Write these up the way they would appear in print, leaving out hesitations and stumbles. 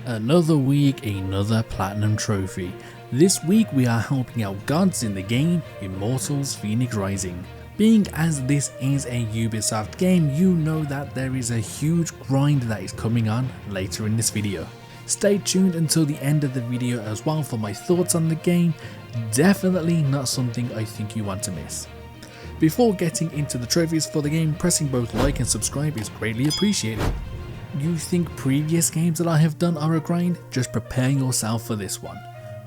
Another week, another platinum trophy. This week we are helping out gods in the game Immortals Fenyx Rising. Being as this is a Ubisoft game, you know that there is a huge grind that is coming on later in this video. Stay tuned until the end of the video as well for my thoughts on the game. Definitely not something I think you want to miss. Before getting into the trophies for the game, pressing both like and subscribe is greatly appreciated. You think previous games that I have done are a grind? Just prepare yourself for this one.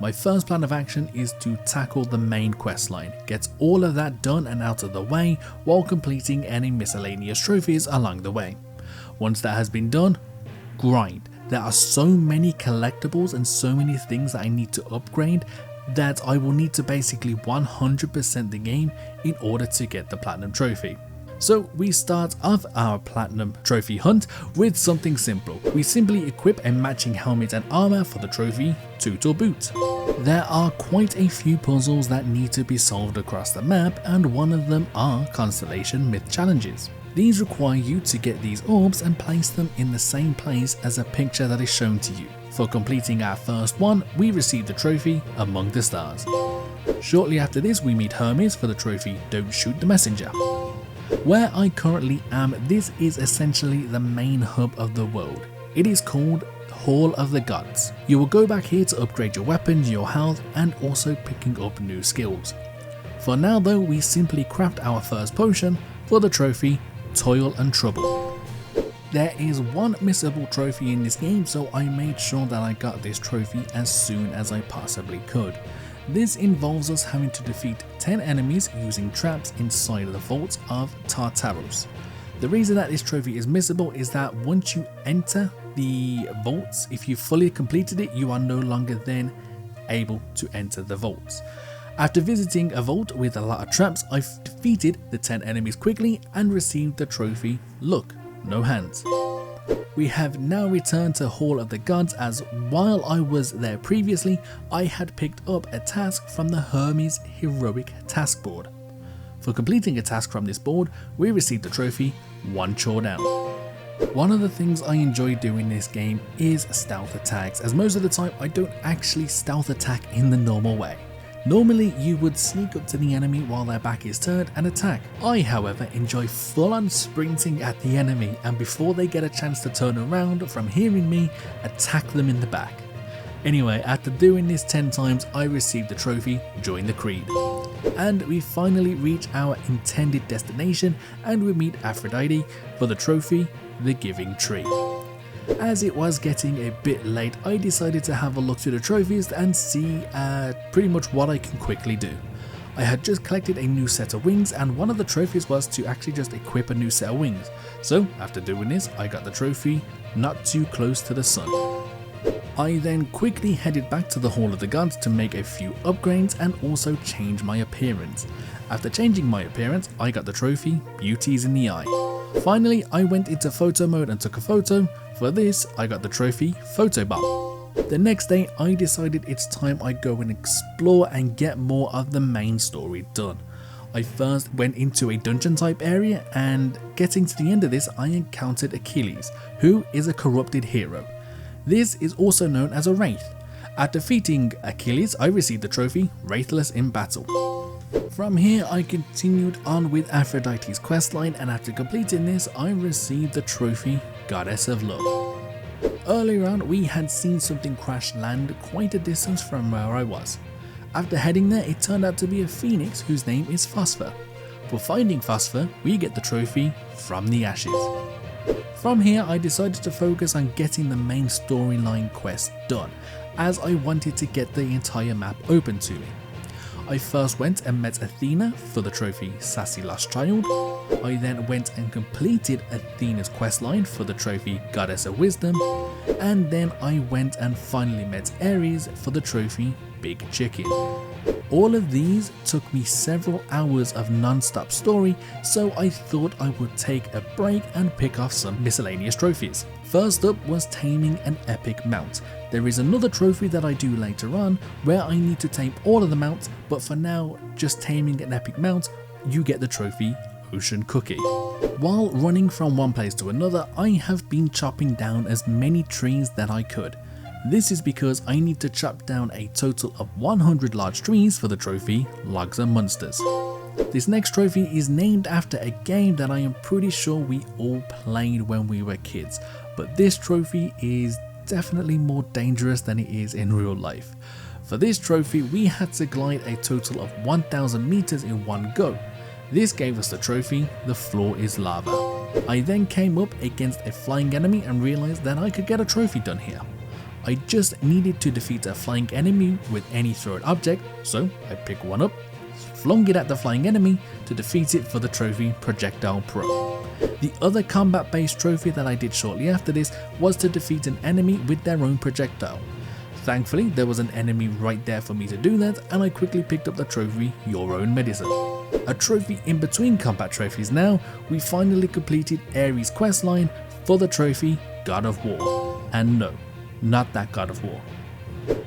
My first plan of action is to tackle the main quest line, get all of that done and out of the way while completing any miscellaneous trophies along the way. Once that has been done, grind. There are so many collectibles and so many things that I need to upgrade that I will need to basically 100% the game in order to get the platinum trophy. So we start off our platinum trophy hunt with something simple. We simply equip a matching helmet and armor for the trophy suit or boot. There are quite a few puzzles that need to be solved across the map, and one of them are constellation myth challenges. These require you to get these orbs and place them in the same place as a picture that is shown to you. For completing our first one, we receive the trophy Among the Stars. Shortly after this, we meet Hermes for the trophy Don't Shoot the Messenger. Where I currently am, this is essentially the main hub of the world. It is called Hall of the Gods. You will go back here to upgrade your weapons, your health, and also picking up new skills. For now though, we simply craft our first potion for the trophy Toil and Trouble. There is one missable trophy in this game, so I made sure that I got this trophy as soon as I possibly could. This involves us having to defeat 10 enemies using traps inside of the vaults of Tartarus. The reason that this trophy is missable is that once you enter the vaults, if you fully completed it, you are no longer then able to enter the vaults. After visiting a vault with a lot of traps, I've defeated the 10 enemies quickly and received the trophy Look, No Hands. We have now returned to Hall of the Gods, as while I was there previously, I had picked up a task from the Hermes Heroic Task Board. For completing a task from this board, we received the trophy One Chore Down. One of the things I enjoy doing in this game is stealth attacks, as most of the time I don't actually stealth attack in the normal way. Normally you would sneak up to the enemy while their back is turned and attack. I however enjoy full on sprinting at the enemy, and before they get a chance to turn around from hearing me, attack them in the back. Anyway, after doing this 10 times, I received the trophy Join the Creed. And we finally reach our intended destination and we meet Aphrodite for the trophy The Giving Tree. As it was getting a bit late, I decided to have a look through the trophies and see pretty much what I can quickly do. I had just collected a new set of wings, and one of the trophies was to actually just equip a new set of wings. So after doing this, I got the trophy Not Too Close to the Sun. I then quickly headed back to the Hall of the Gods to make a few upgrades and also change my appearance. After changing my appearance, I got the trophy Beauties in the Eye. Finally, I went into photo mode and took a photo. For this, I got the trophy Photo Bomb. The next day, I decided it's time I go and explore and get more of the main story done. I first went into a dungeon type area, and getting to the end of this, I encountered Achilles, who is a corrupted hero. This is also known as a Wraith. After defeating Achilles, I received the trophy Wraithless in Battle. From here, I continued on with Aphrodite's questline, and after completing this, I received the trophy Goddess of Love. Earlier on, we had seen something crash land quite a distance from where I was. After heading there, it turned out to be a phoenix whose name is Phosphor. For finding Phosphor, we get the trophy From the Ashes. From here, I decided to focus on getting the main storyline quest done, as I wanted to get the entire map open to me. I first went and met Athena for the trophy Sassy Lost Child. I then went and completed Athena's questline for the trophy Goddess of Wisdom, and then I went and finally met Ares for the trophy Big Chicken. All of these took me several hours of non-stop story, so I thought I would take a break and pick off some miscellaneous trophies. First up was taming an epic mount. There is another trophy that I do later on where I need to tame all of the mounts, but for now, just taming an epic mount, you get the trophy Ocean Cookie. While running from one place to another, I have been chopping down as many trees that I could. This is because I need to chop down a total of 100 large trees for the trophy Logs and Monsters. This next trophy is named after a game that I am pretty sure we all played when we were kids, but this trophy is definitely more dangerous than it is in real life. For this trophy we had to glide a total of 1000 meters in one go. This gave us the trophy The Floor is Lava. I then came up against a flying enemy and realized that I could get a trophy done here. I just needed to defeat a flying enemy with any thrown object, so I picked one up, flung it at the flying enemy to defeat it for the trophy Projectile Pro. The other combat based trophy that I did shortly after this was to defeat an enemy with their own projectile. Thankfully there was an enemy right there for me to do that, and I quickly picked up the trophy Your Own Medicine. A trophy in between combat trophies now, we finally completed Ares' questline for the trophy God of War. And no, not that God of War.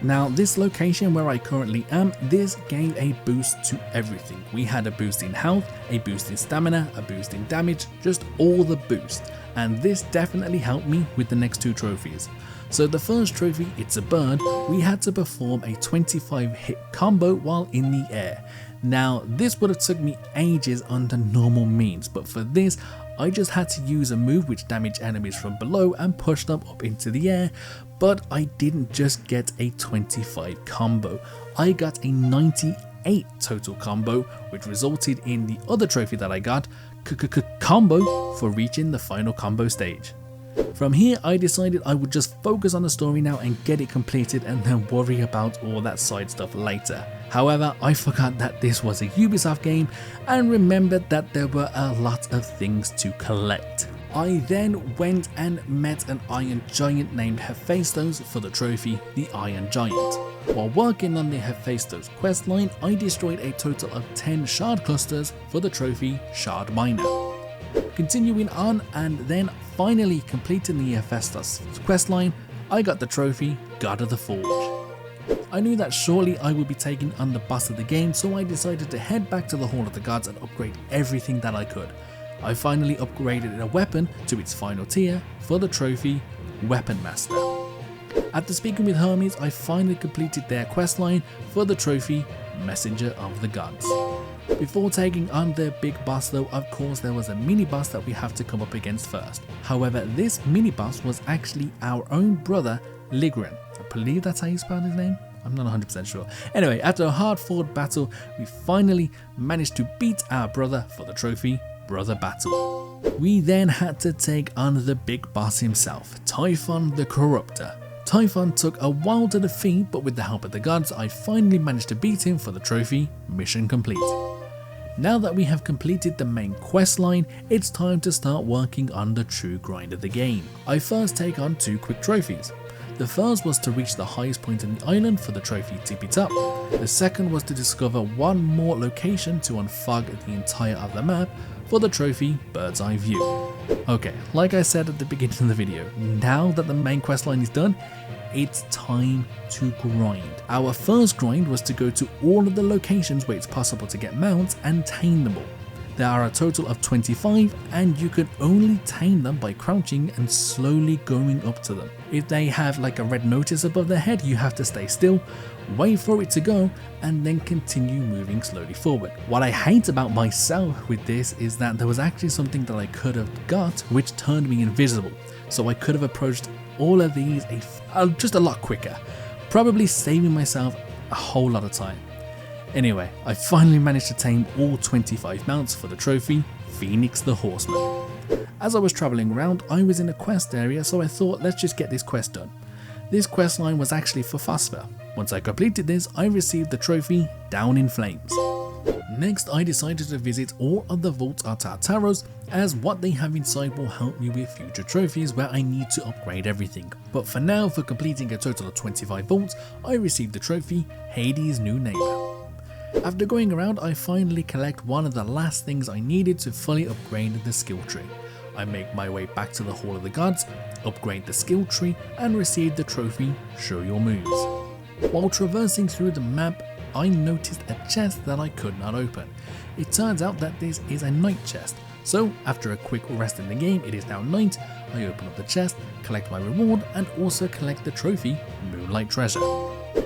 Now this location where I currently am, this gave a boost to everything. We had a boost in health, a boost in stamina, a boost in damage, just all the boosts, and this definitely helped me with the next two trophies. So the first trophy, It's a Bird, we had to perform a 25 hit combo while in the air. Now this would have took me ages under normal means, but for this I just had to use a move which damaged enemies from below and pushed them up into the air, but I didn't just get a 25 combo, I got a 98 total combo, which resulted in the other trophy that I got, combo, for reaching the final combo stage. From here I decided I would just focus on the story now and get it completed and then worry about all that side stuff later. However, I forgot that this was a Ubisoft game and remembered that there were a lot of things to collect. I then went and met an iron giant named Hephaestus for the trophy The Iron Giant. While working on the Hephaestus questline, I destroyed a total of 10 shard clusters for the trophy Shard Miner. Continuing on and then finally completing the Hephaestus questline, I got the trophy God of the Forge. I knew that shortly I would be taking on the boss of the game, so I decided to head back to the Hall of the Gods and upgrade everything that I could. I finally upgraded a weapon to its final tier for the trophy Weapon Master. After speaking with Hermes, I finally completed their questline for the trophy Messenger of the Gods. Before taking on their big boss though, of course there was a mini boss that we have to come up against first. However, this mini boss was actually our own brother Ligren. I believe that's how you spell his name? I'm not 100% sure. Anyway, after a hard fought battle, we finally managed to beat our brother for the trophy Brother Battle. We then had to take on the big boss himself, Typhon the Corruptor. Typhon took a while to defeat, but with the help of the gods, I finally managed to beat him for the trophy Mission Complete. Now that we have completed the main quest line, it's time to start working on the true grind of the game. I first take on two quick trophies. The first was to reach the highest point in the island for the trophy Tippy Top. The second was to discover one more location to unfog the entire other map for the trophy Bird's Eye View. Okay, like I said at the beginning of the video, now that the main quest line is done, it's time to grind. Our first grind was to go to all of the locations where it's possible to get mounts and tame them all. There are a total of 25 and you can only tame them by crouching and slowly going up to them. If they have like a red notice above their head, you have to stay still, wait for it to go, and then continue moving slowly forward. What I hate about myself with this is that there was actually something that I could have got which turned me invisible. So I could have approached all of these just a lot quicker, probably saving myself a whole lot of time. Anyway, I finally managed to tame all 25 mounts for the trophy Phoenix the Horseman. As I was travelling around, I was in a quest area, so I thought let's just get this quest done. This quest line was actually for Phosphor. Once I completed this, I received the trophy Down in Flames. Next, I decided to visit all of the vaults of Tartaros, as what they have inside will help me with future trophies where I need to upgrade everything. But for now, for completing a total of 25 vaults, I received the trophy Hades' New Neighbour. After going around, I finally collect one of the last things I needed to fully upgrade the skill tree. I make my way back to the Hall of the Gods, upgrade the skill tree, and receive the trophy Show Your Moves. While traversing through the map, I noticed a chest that I could not open. It turns out that this is a night chest, So after a quick rest in the game, it is now night. I open up the chest, collect my reward, and also collect the trophy, Moonlight Treasure.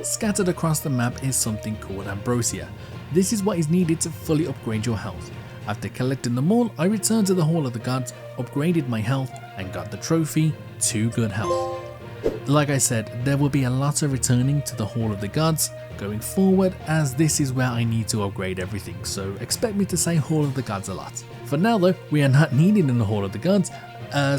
Scattered across the map is something called Ambrosia. This is what is needed to fully upgrade your health. After collecting them all, I returned to the Hall of the Gods, upgraded my health, and got the trophy, 2 good health. Like I said, there will be a lot of returning to the Hall of the Gods going forward, as this is where I need to upgrade everything, so expect me to say Hall of the Gods a lot. For now though, we are not needed in the Hall of the Gods,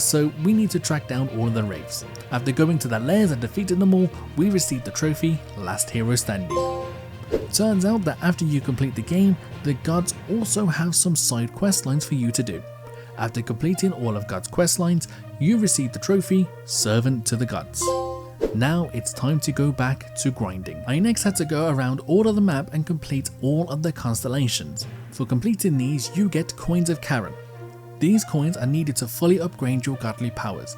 so we need to track down all of the wraiths. After going to their lairs and defeating them all, we received the trophy, Last Hero Standing. Turns out that after you complete the game, the gods also have some side quest lines for you to do. After completing all of God's quest lines, you receive the trophy, Servant to the Gods. Now it's time to go back to grinding. I next had to go around all of the map and complete all of the constellations. For completing these, you get Coins of Charon. These coins are needed to fully upgrade your godly powers,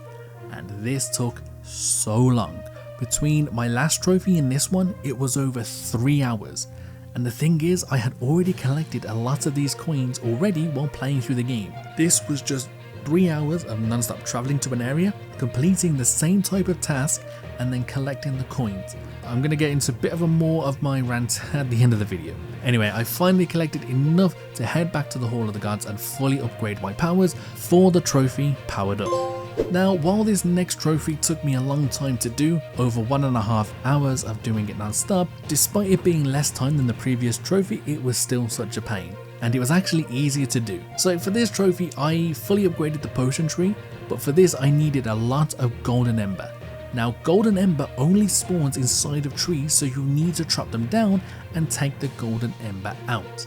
and this took so long. Between my last trophy and this one, it was over 3 hours. And the thing is, I had already collected a lot of these coins already while playing through the game. This was just 3 hours of non-stop traveling to an area, completing the same type of task, and then collecting the coins. I'm going to get into a bit of more of my rant at the end of the video. Anyway, I finally collected enough to head back to the Hall of the Gods and fully upgrade my powers for the trophy Powered Up. Now, while this next trophy took me a long time to do, over 1.5 hours of doing it non-stop, despite it being less time than the previous trophy, it was still such a pain. And it was actually easier to do. So for this trophy, I fully upgraded the potion tree, but for this I needed a lot of golden ember. Now, golden ember only spawns inside of trees, so you need to chop them down and take the golden ember out.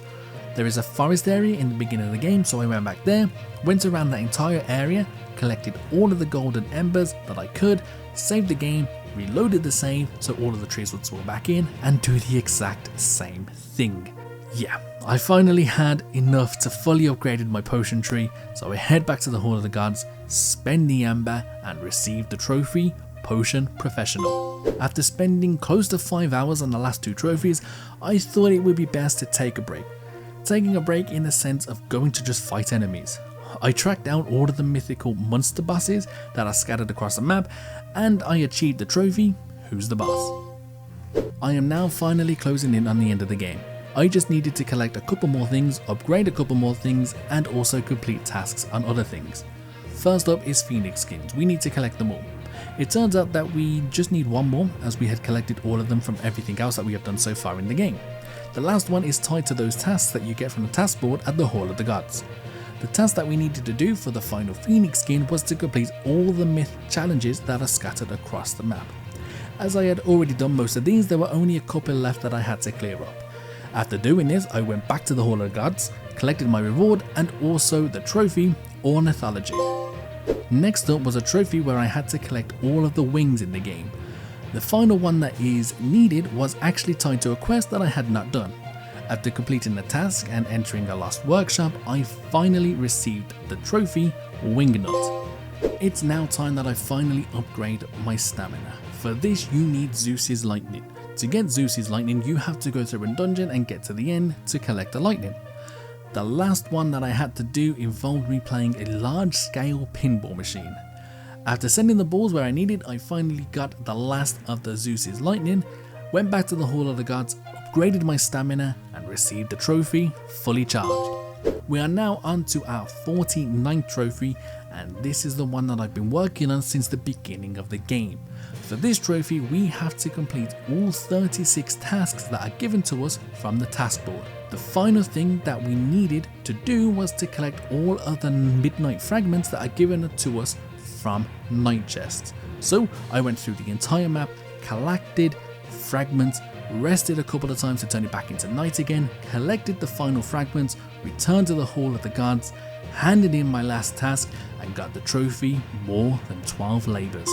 There is a forest area in the beginning of the game, so I went back there, went around that entire area, collected all of the golden embers that I could, saved the game, reloaded the save so all of the trees would spawn back in, and do the exact same thing. Yeah, I finally had enough to fully upgrade my potion tree, so I head back to the Hall of the Gods, spend the amber, and receive the trophy, Potion Professional. After spending close to 5 hours on the last 2 trophies, I thought it would be best to take a break. Taking a break in the sense of going to just fight enemies. I tracked down all of the mythical monster bosses that are scattered across the map, and I achieved the trophy, Who's the Boss? I am now finally closing in on the end of the game. I just needed to collect a couple more things, upgrade a couple more things, and also complete tasks on other things. First up is Phoenix skins. We need to collect them all. It turns out that we just need one more, as we had collected all of them from everything else that we have done so far in the game. The last one is tied to those tasks that you get from the task board at the Hall of the Gods. The task that we needed to do for the final Phoenix skin was to complete all the myth challenges that are scattered across the map. As I had already done most of these, there were only a couple left that I had to clear up. After doing this, I went back to the Hall of the Gods, collected my reward and also the trophy, Ornithology. Next up was a trophy where I had to collect all of the wings in the game. The final one that is needed was actually tied to a quest that I had not done. After completing the task and entering a lost workshop, I finally received the trophy, Wingnut. It's now time that I finally upgrade my stamina. For this you need Zeus's lightning. To get Zeus's lightning you have to go through a dungeon and get to the end to collect the lightning. The last one that I had to do involved me playing a large scale pinball machine. After sending the balls where I needed, I finally got the last of the Zeus's lightning, went back to the Hall of the Gods, upgraded my stamina and received the trophy, fully charged. We are now on to our 49th trophy, and this is the one that I've been working on since the beginning of the game. For this trophy we have to complete all 36 tasks that are given to us from the task board. The final thing that we needed to do was to collect all of the midnight fragments that are given to us from night chests. So I went through the entire map, collected fragments, rested a couple of times to turn it back into night again, collected the final fragments, returned to the Hall of the Gods, handed in my last task and got the trophy, More Than 12 Labours.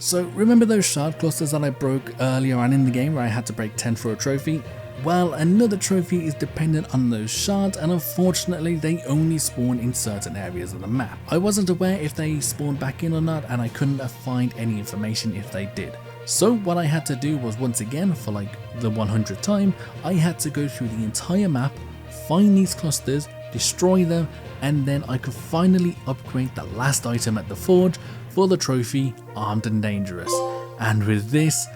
So remember those shard clusters that I broke earlier on in the game where I had to break 10 for a trophy? Well, another trophy is dependent on those shards, and unfortunately they only spawn in certain areas of the map. I wasn't aware if they spawned back in or not, and I couldn't find any information if they did. So what I had to do was, once again for like the 100th time, I had to go through the entire map, find these clusters, destroy them, and then I could finally upgrade the last item at the forge for the trophy Armed and Dangerous. And with this,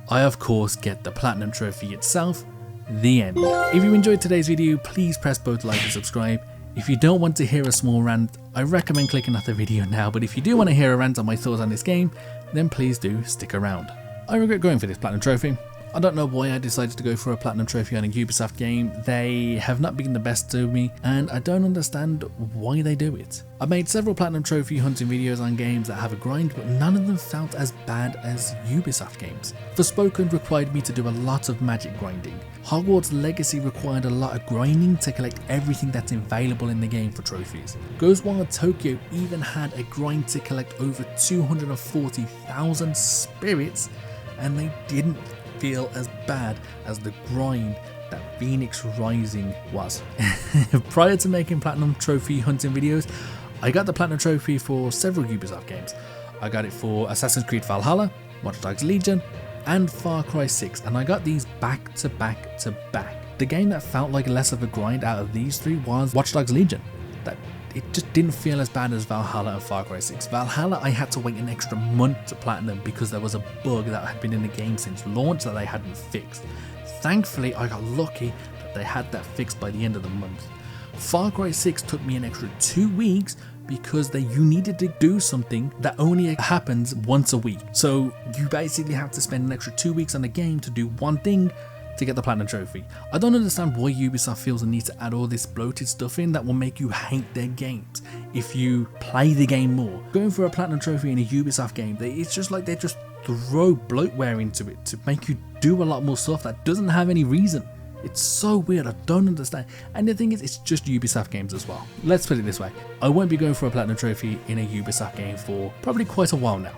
I of course get the platinum trophy itself. The end. If you enjoyed today's video, please press both like and subscribe. If you don't want to hear a small rant, I recommend clicking off the video now, but if you do want to hear a rant on my thoughts on this game, then please do stick around. I regret going for this platinum trophy. I don't know why I decided to go for a platinum trophy on a Ubisoft game. They have not been the best to me, and I don't understand why they do it. I made several platinum trophy hunting videos on games that have a grind, but none of them felt as bad as Ubisoft games. Forspoken required me to do a lot of magic grinding. Hogwarts Legacy required a lot of grinding to collect everything that's available in the game for trophies. Ghostwire Tokyo even had a grind to collect over 240,000 spirits, and they didn't feel as bad as the grind that Fenyx Rising was. Prior to making platinum trophy hunting videos, I got the platinum trophy for several Ubisoft games. I got it for Assassin's Creed Valhalla, Watch Dogs Legion, and Far Cry 6, and I got these back to back to back. The game that felt like less of a grind out of these three was Watch Dogs Legion. It just didn't feel as bad as Valhalla and Far Cry 6. Valhalla, I had to wait an extra month to platinum because there was a bug that had been in the game since launch that they hadn't fixed. Thankfully, I got lucky that they had that fixed by the end of the month. Far Cry 6 took me an extra 2 weeks because you needed to do something that only happens once a week. So you basically have to spend an extra 2 weeks on the game to do one thing to get the platinum trophy. I don't understand why Ubisoft feels the need to add all this bloated stuff in that will make you hate their games if you play the game more. Going for a platinum trophy in a Ubisoft game, it's just like they just throw bloatware into it to make you do a lot more stuff that doesn't have any reason. It's so weird, I don't understand. And the thing is, it's just Ubisoft games as well. Let's put it this way, I won't be going for a platinum trophy in a Ubisoft game for probably quite a while now.